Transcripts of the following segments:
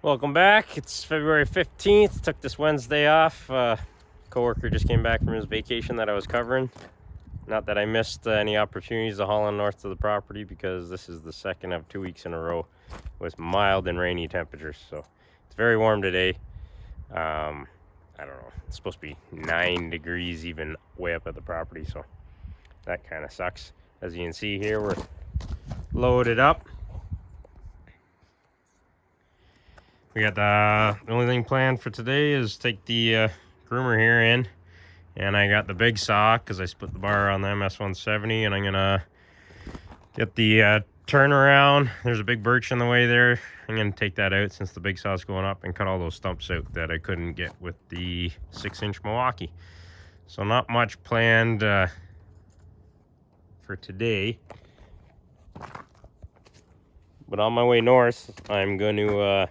Welcome back. It's February 15th. Took this Wednesday off. Coworker just came back from his vacation that I was covering. Not that I missed any opportunities to haul on north to the property, because this is the second of 2 weeks in a row with mild and rainy temperatures. So it's very warm today. I don't know. It's supposed to be 9 degrees even way up at the property. So that kind of sucks. As you can see here, we're loaded up. We got the only thing planned for today is take the groomer here in, and I got the big saw because I split the bar on the MS-170, and I'm gonna get the turnaround. There's a big birch in the way there. I'm gonna take that out since the big saw's going up and cut all those stumps out that I couldn't get with the 6-inch Milwaukee. So not much planned for today. But on my way north, I'm going to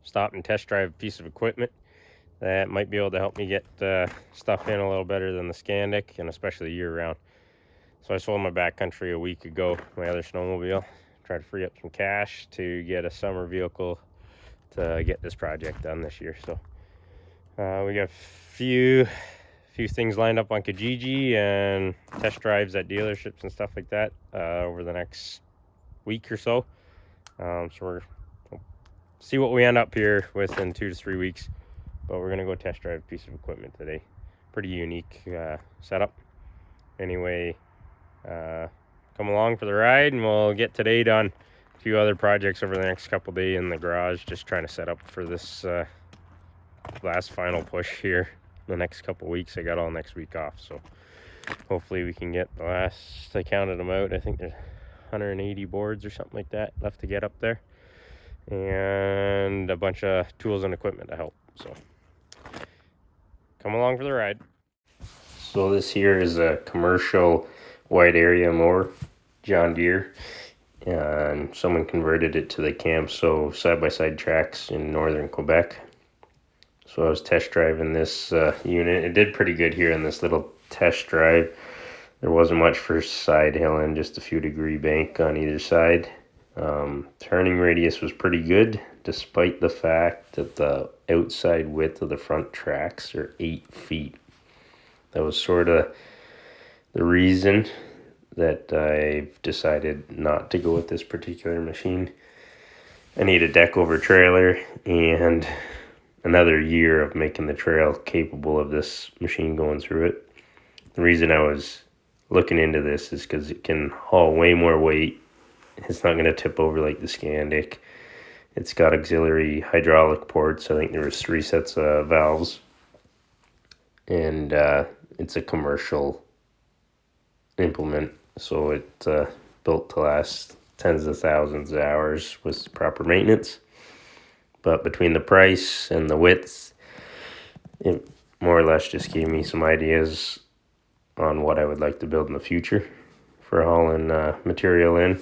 stop and test drive a piece of equipment that might be able to help me get stuff in a little better than the Scandic, and especially year round. So I sold my backcountry a week ago, my other snowmobile, try to free up some cash to get a summer vehicle to get this project done this year. So we got a few things lined up on Kijiji and test drives at dealerships and stuff like that over the next week or so. So we'll see what we end up here with in 2 to 3 weeks. But we're gonna go test drive a piece of equipment today. Pretty unique setup. Anyway, come along for the ride, and we'll get today done. A few other projects over the next couple days in the garage, just trying to set up for this last final push here the next couple weeks. I got all next week off, so hopefully we can get the last, I counted them out, I think there's 180 boards or something like that left to get up there, and a bunch of tools and equipment to help. So come along for the ride. So this here is a commercial wide area mower, John Deere, and someone converted it to the Camso side-by-side tracks in northern Quebec. So I was test driving this unit. It did pretty good here in this little test drive. There wasn't much for side hilling, just a few degree bank on either side. Turning radius was pretty good, despite the fact that the outside width of the front tracks are 8 feet. That was sort of the reason that I've decided not to go with this particular machine. I need a deck over trailer and another year of making the trail capable of this machine going through it. The reason I was looking into this is because it can haul way more weight. It's not going to tip over like the Scandic. It's got auxiliary hydraulic ports. I think there was 3 sets of valves. And it's a commercial implement. So it's built to last tens of thousands of hours with proper maintenance. But between the price and the width, it more or less just gave me some ideas on what I would like to build in the future for hauling material in.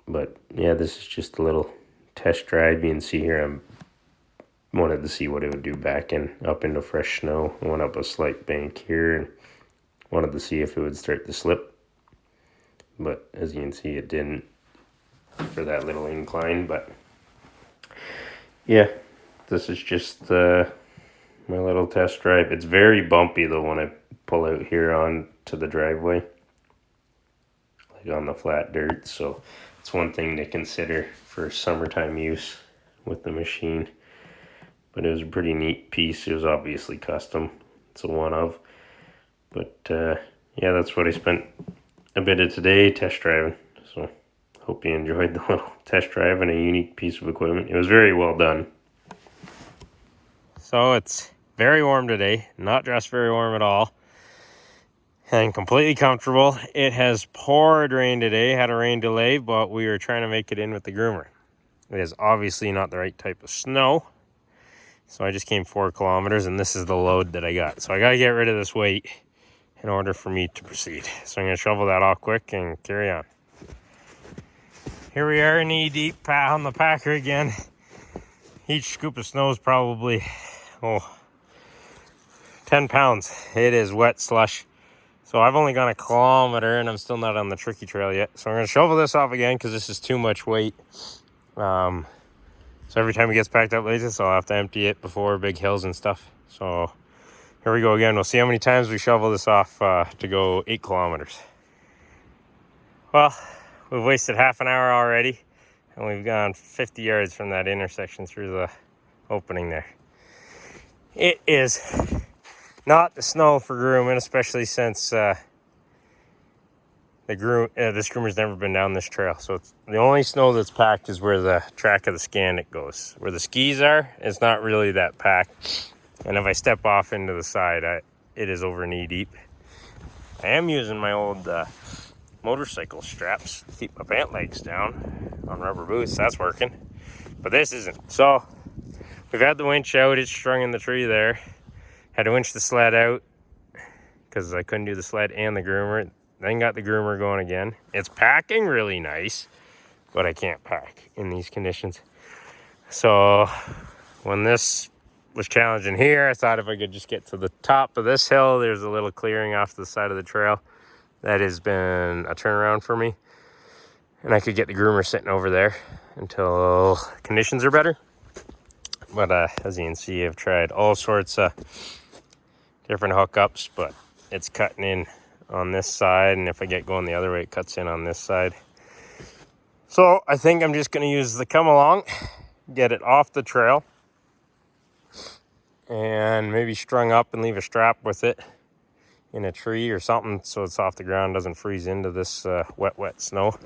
But yeah, this is just a little test drive. You can see here I wanted to see what it would do backing up into fresh snow. I went up a slight bank here and wanted to see if it would start to slip. But as you can see, it didn't for that little incline. But yeah, this is just my little test drive. It's very bumpy though when I pull out here on to the driveway, like on the flat dirt. So it's one thing to consider for summertime use with the machine. But it was a pretty neat piece. It was obviously custom. It's a one of. But yeah, that's what I spent a bit of today test driving. So hope you enjoyed the little test drive and a unique piece of equipment. It was very well done. So it's very warm today. Not just very warm at all. And completely comfortable. It has poured rain today. Had a rain delay, but we were trying to make it in with the groomer. It is obviously not the right type of snow. So I just came 4 kilometers, and this is the load that I got. So I got to get rid of this weight in order for me to proceed. So I'm going to shovel that off quick and carry on. Here we are, knee deep on the packer again. Each scoop of snow is probably 10 pounds. It is wet slush. So I've only gone a kilometer and I'm still not on the tricky trail yet. So I'm going to shovel this off again because this is too much weight. So every time it gets packed up like this, I'll have to empty it before big hills and stuff. So here we go again. We'll see how many times we shovel this off to go 8 kilometers. Well, we've wasted half an hour already, and we've gone 50 yards from that intersection through the opening there. It is not the snow for grooming, especially since this groomer's never been down this trail. So it's, the only snow that's packed is where the track of the Scandic goes. Where the skis are, it's not really that packed. And if I step off into the side, it is over knee deep. I am using my old motorcycle straps to keep my pant legs down on rubber boots. That's working, but this isn't. So we've had the winch out. It's strung in the tree there. Had to winch the sled out because I couldn't do the sled and the groomer. Then got the groomer going again. It's packing really nice, but I can't pack in these conditions. So when this was challenging here, I thought if I could just get to the top of this hill, there's a little clearing off the side of the trail. That has been a turnaround for me. And I could get the groomer sitting over there until conditions are better. But as you can see, I've tried all sorts of different hookups, but it's cutting in on this side. And if I get going the other way, it cuts in on this side. So I think I'm just going to use the come along, get it off the trail, and maybe strung up and leave a strap with it in a tree or something so it's off the ground, doesn't freeze into this wet snow.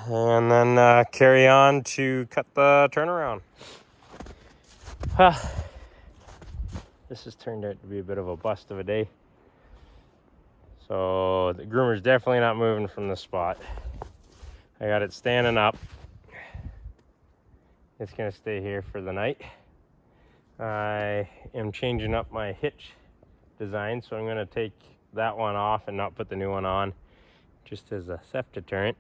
And then carry on to cut the turnaround. This has turned out to be a bit of a bust of a day. So the groomer's definitely not moving from the spot. I got it standing up. It's gonna stay here for the night. I am changing up my hitch design, so I'm gonna take that one off and not put the new one on, just as a theft deterrent.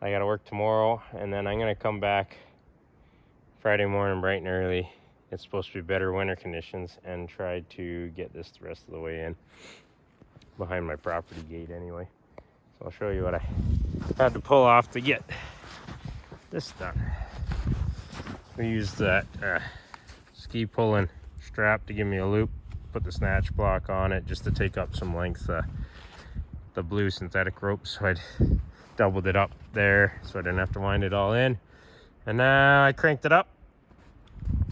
I gotta work tomorrow, and then I'm gonna come back Friday morning bright and early. It's supposed to be better winter conditions, and try to get this the rest of the way in behind my property gate anyway. So I'll show you what I had to pull off to get this done. We used that ski pulling strap to give me a loop, put the snatch block on it just to take up some length, the blue synthetic rope, so I'd doubled it up there so I didn't have to wind it all in. And now I cranked it up,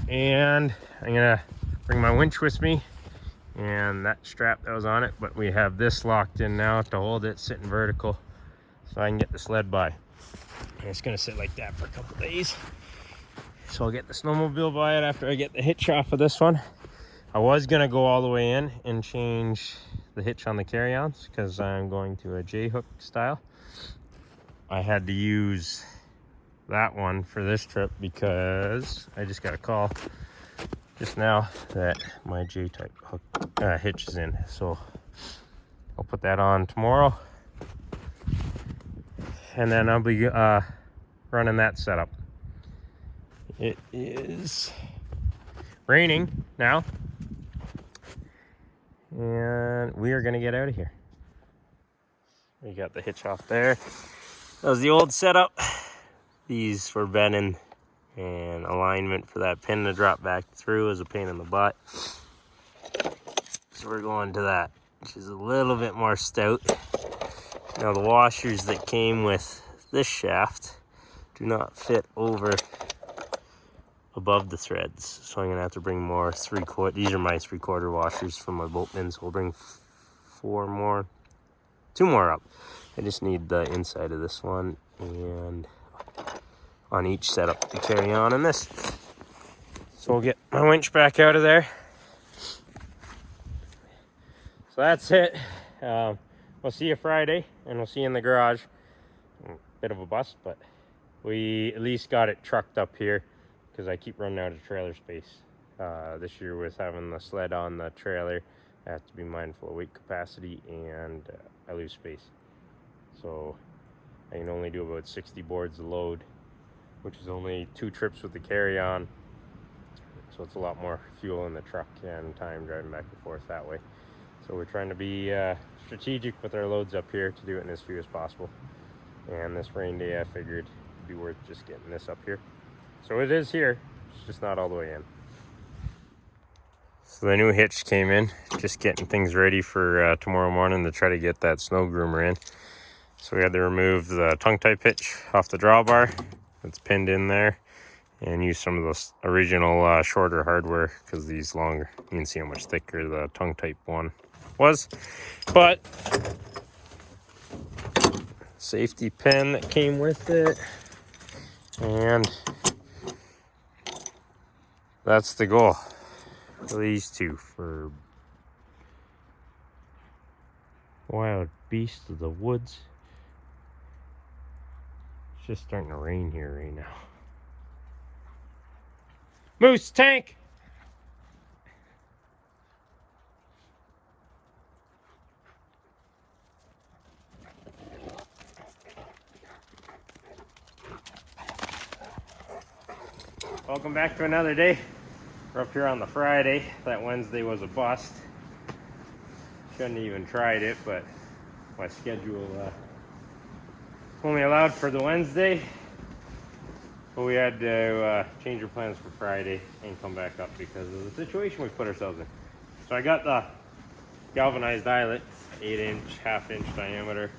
and I'm gonna bring my winch with me and that strap that was on it, but we have this locked in now to hold it sitting vertical so I can get the sled by. And it's gonna sit like that for a couple days. So I'll get the snowmobile by it after I get the hitch off of this one. I was gonna go all the way in and change the hitch on the carry-ons because I'm going to a J-hook style. I had to use that one for this trip because I just got a call just now that my J-type hook hitch is in. So I'll put that on tomorrow, and then I'll be running that setup. It is raining now, and we are gonna get out of here. We got the hitch off there. That was the old setup. These for bending and alignment for that pin to drop back through is a pain in the butt. So we're going to that, which is a little bit more stout. Now the washers that came with this shaft do not fit over above the threads. So I'm gonna have to bring more 3/4. These are my 3/4 washers from my bolt bin, so we'll bring 2 more up. I just need the inside of this one and on each setup to carry on in this. So we'll get my winch back out of there. So that's it. We'll see you Friday, and we'll see you in the garage. Bit of a bust, but we at least got it trucked up here because I keep running out of trailer space. This year with having the sled on the trailer, I have to be mindful of weight capacity, and I lose space. So I can only do about 60 boards a load, which is only 2 trips with the carry-on. So it's a lot more fuel in the truck and time driving back and forth that way. So we're trying to be strategic with our loads up here to do it in as few as possible. And this rain day, I figured it'd be worth just getting this up here. So it is here, it's just not all the way in. So the new hitch came in, just getting things ready for tomorrow morning to try to get that snow groomer in. So we had to remove the tongue type hitch off the drawbar that's pinned in there and use some of the original shorter hardware because these longer, you can see how much thicker the tongue type one was. But safety pin that came with it, and that's the goal for these two, for wild beast of the woods. It's just starting to rain here right now. Moose tank! Welcome back to another day. We're up here on the Friday. That Wednesday was a bust. Shouldn't have even tried it, but my schedule only allowed for the Wednesday. But we had to change our plans for Friday and come back up because of the situation we put ourselves in. So I got the galvanized eyelet, 8-inch, half-inch diameter,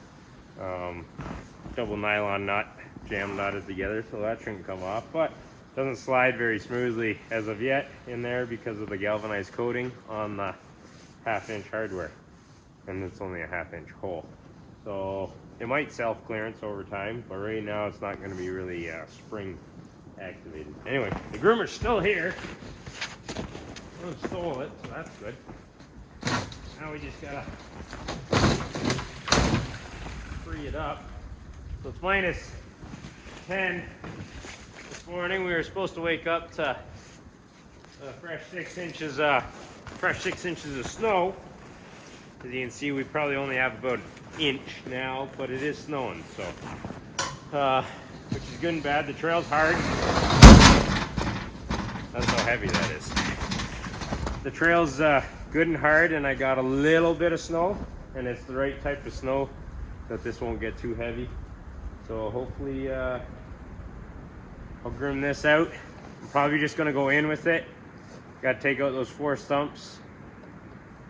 double nylon nut, jam knotted together, so that shouldn't come off. But doesn't slide very smoothly as of yet in there because of the galvanized coating on the half-inch hardware, and it's only a half-inch hole. So it might self-clearance over time, but right now it's not going to be really spring activated. Anyway, the groomer's still here. No one stole it, so that's good. Now we just gotta free it up. So it's minus 10 this morning. We were supposed to wake up to fresh 6 inches of snow. As you can see, we probably only have about an inch now, but it is snowing, so which is good and bad. The trail's hard. That's how heavy that is. The trail's good and hard, and I got a little bit of snow, and it's the right type of snow that this won't get too heavy. So hopefully I'll groom this out. I'm probably just gonna go in with it. Got to take out those 4 stumps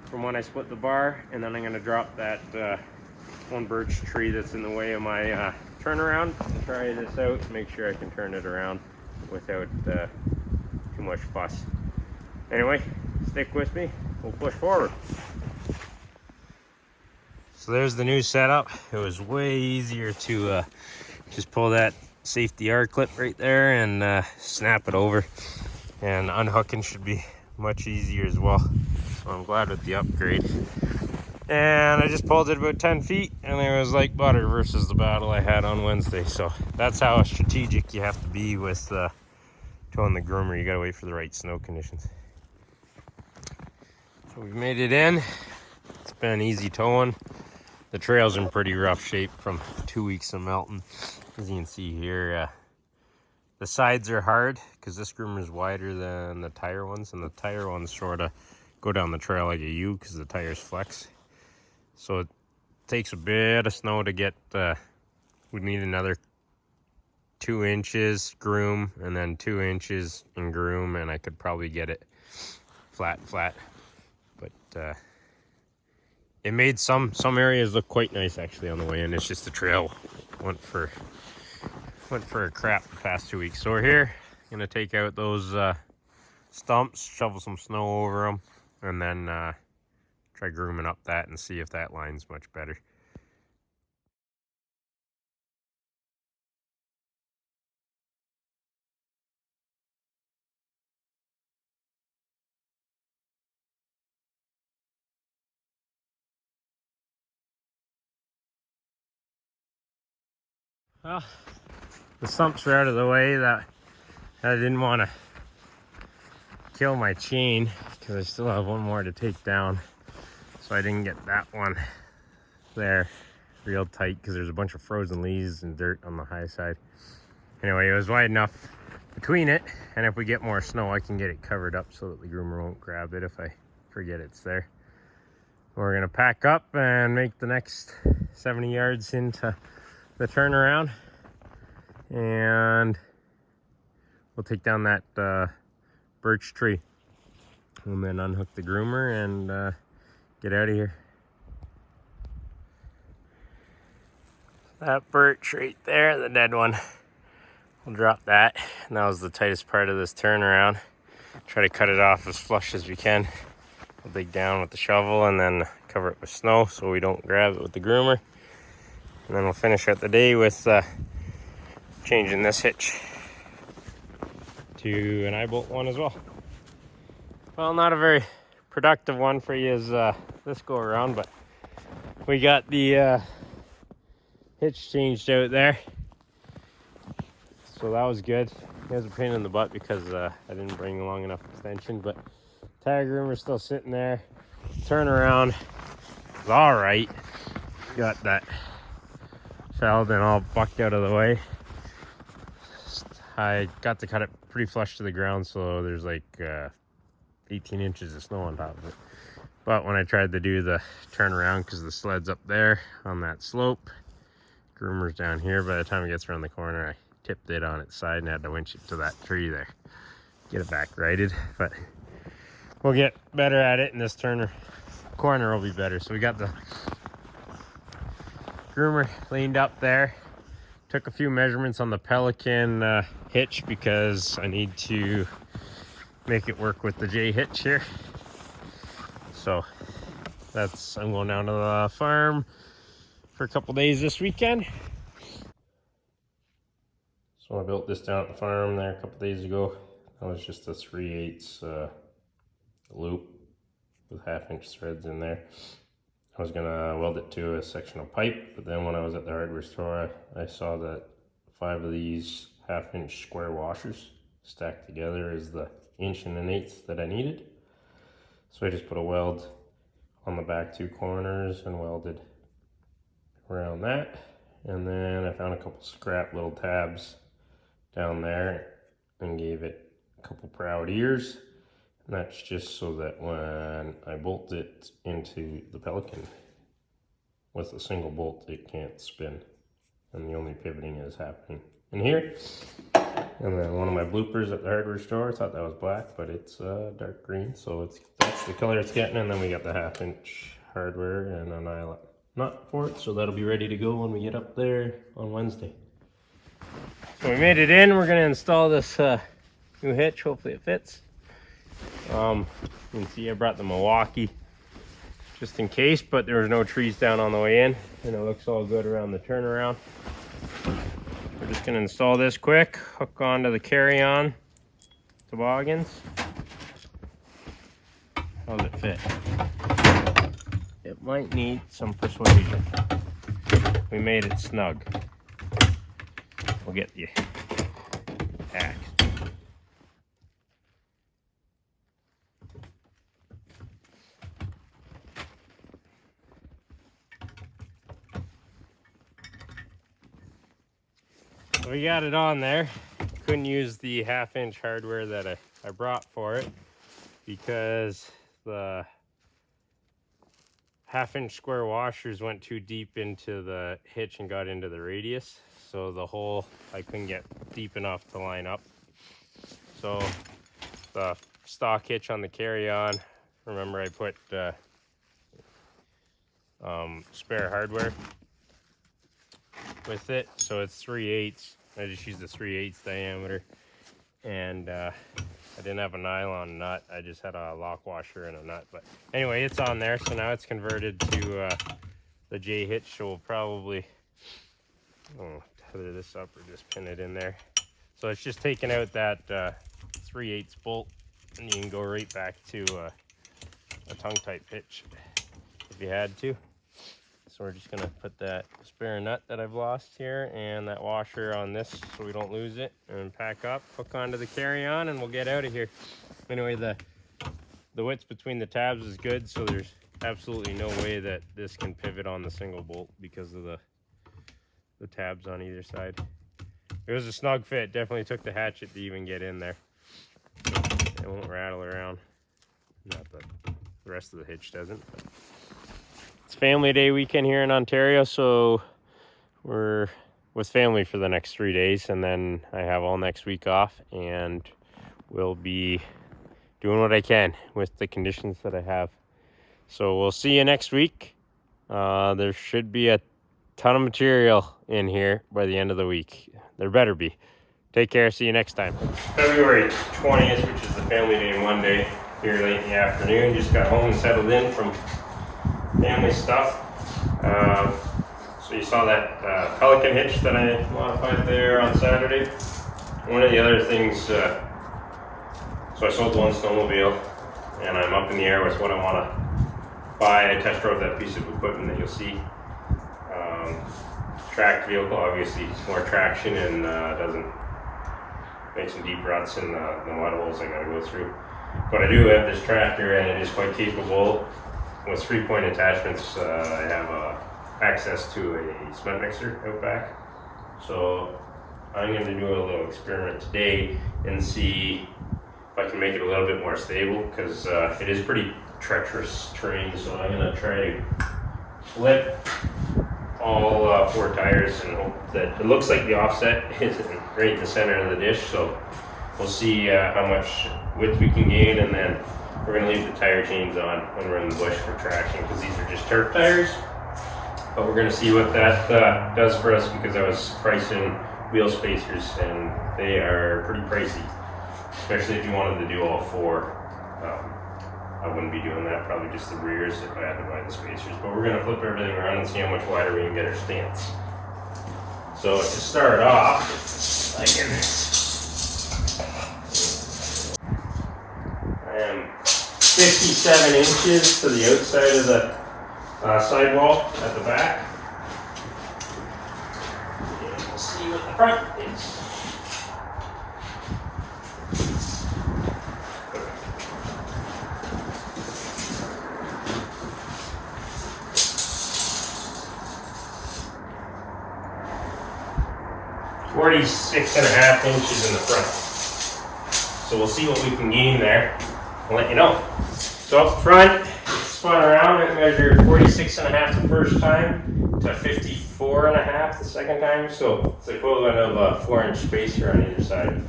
from when I split the bar, and then I'm gonna drop that one birch tree that's in the way of my turnaround and try this out and make sure I can turn it around without too much fuss. Anyway, stick with me, we'll push forward. So there's the new setup. It was way easier to just pull that safety R clip right there and snap it over, and unhooking should be much easier as well. So I'm glad with the upgrade. And I just pulled it about 10 feet, and it was like butter versus the battle I had on Wednesday. So that's how strategic you have to be with towing the groomer. You gotta wait for the right snow conditions. So we've made it in. It's been easy towing. The trail's in pretty rough shape from 2 weeks of melting. As you can see here, the sides are hard because this groomer is wider than the tire ones, and the tire ones sort of go down the trail like a U because the tires flex. So it takes a bit of snow to get, we need another 2 inches groom, and then 2 inches in groom, and I could probably get it flat. But it made some areas look quite nice actually on the way in. It's just the trail went for a crap the past 2 weeks. So we're here, gonna take out those stumps, shovel some snow over them, and then try grooming up that and see if that line's much better. Well, the stumps are out of the way. That I didn't want to kill my chain because I still have one more to take down, so I didn't get that one there real tight because there's a bunch of frozen leaves and dirt on the high side. Anyway, it was wide enough between it, and if we get more snow I can get it covered up so that the groomer won't grab it if I forget it's there. We're gonna pack up and make the next 70 yards into the turnaround, and we'll take down that birch tree and then unhook the groomer and get out of here. That birch right there, the dead one. We'll drop that. And that was the tightest part of this turnaround. Try to cut it off as flush as we can. We'll dig down with the shovel and then cover it with snow so we don't grab it with the groomer. And then we'll finish out the day with changing this hitch to an eye bolt one as well. Well, not a very productive one for you as this go around, but we got the hitch changed out there, so that was good. It was a pain in the butt because I didn't bring long enough extension, but tire groomer's still sitting there. Turnaround is all right. Got that felled and all bucked out of the way. I got to cut it pretty flush to the ground, so there's like 18 inches of snow on top of it. But when I tried to do the turnaround, because the sled's up there on that slope, groomer's down here, by the time it gets around the corner, I tipped it on its side and had to winch it to that tree there. Get it back righted, but we'll get better at it, and this corner will be better. So we got the groomer leaned up there. Took a few measurements on the Pelican hitch because I need to make it work with the J hitch here. So I'm going down to the farm for a couple days this weekend. So I built this down at the farm there a couple days ago. That was just a 3/8 loop with 1/2-inch threads in there. I was gonna weld it to a section of pipe, but then when I was at the hardware store, I saw that 5 of these 1/2-inch square washers stacked together is the 1 1/8 that I needed. So I just put a weld on the back 2 corners and welded around that. And then I found a couple scrap little tabs down there and gave it a couple proud ears. And that's just so that when I bolt it into the Pelican with a single bolt, it can't spin. And the only pivoting is happening in here. And then one of my bloopers at the hardware store, I thought that was black, but it's dark green. So that's the color it's getting. And then we got the 1/2-inch hardware and an eyelet nut for it. So that'll be ready to go when we get up there on Wednesday. So we made it in. We're gonna install this new hitch. Hopefully it fits. You can see I brought the Milwaukee just in case, but there was no trees down on the way in, and it looks all good around the turnaround. We're just going to install this quick, hook onto the carry-on toboggans. How does it fit? It might need some persuasion. We made it snug. We'll get the axe. We got it on there. Couldn't use the 1/2-inch hardware that I brought for it because the 1/2-inch square washers went too deep into the hitch and got into the radius. So the hole I couldn't get deep enough to line up. So the stock hitch on the carry-on, remember I put spare hardware with it, so it's 3/8. I just used the 3/8 diameter, and I didn't have a nylon nut. I just had a lock washer and a nut. But anyway, it's on there, so now it's converted to the J hitch. So we'll probably tether this up or just pin it in there. So it's just taking out that 3/8 bolt, and you can go right back to a tongue type hitch if you had to. So we're just gonna put that spare nut that I've lost here and that washer on this so we don't lose it, and pack up, hook onto the carry-on, and we'll get out of here. Anyway, the width between the tabs is good, so there's absolutely no way that this can pivot on the single bolt because of the tabs on either side. It was a snug fit. Definitely took the hatchet to even get in there. It won't rattle around. Not that the rest of the hitch doesn't. But it's family day weekend here in Ontario, so we're with family for the next 3 days, and then I have all next week off, and will be doing what I can with the conditions that I have. So we'll see you next week. There should be a ton of material in here by the end of the week. There better be. Take care. See you next time. February 20th, which is the family day Monday, here late in the afternoon. Just got home and settled in from family stuff. So you saw that Pelican hitch that I modified there on Saturday. One of the other things, so I sold one snowmobile, and I'm up in the air with what I want to buy. I test drove that piece of equipment that you'll see. Tracked vehicle, obviously more traction, and doesn't make some deep ruts in the mud holes I gotta go through. But I do have this tractor, and it is quite capable. With 3-point attachments, I have access to a cement mixer out back. So I'm going to do a little experiment today and see if I can make it a little bit more stable, because it is pretty treacherous terrain. So I'm going to try to flip all 4 tires and hope that it looks like the offset is right in the center of the dish. So we'll see how much width we can gain, and then we're going to leave the tire chains on when we're in the bush for traction, because these are just turf tires. But we're going to see what that does for us, because I was pricing wheel spacers, and they are pretty pricey, especially if you wanted to do all 4. I wouldn't be doing that, probably just the rears if I had to buy the spacers. But we're going to flip everything around and see how much wider we can get our stance. So to start off, I am 57 inches to the outside of the sidewall at the back. And we'll see what the front is. .46.5 inches in the front. So we'll see what we can gain there. I'll let you know. So up front, spun around and measured 46.5 the first time to 54.5 the second time. So it's the equivalent of a 4-inch spacer on either side.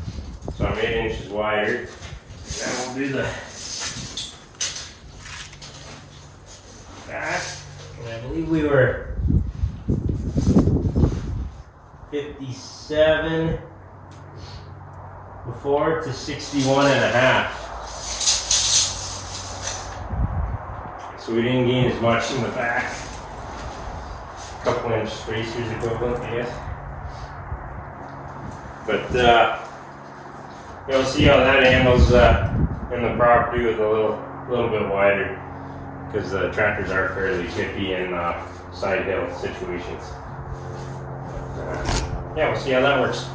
So I'm 8 inches wider. Then we'll do the back. And I believe we were 57 before to 61.5. So we didn't gain as much in the back. A couple inch spacers equivalent, I guess. But you'll see how that handles in the property with a little bit wider, because the tractors are fairly tippy in side hill situations. Yeah, we'll see how that works.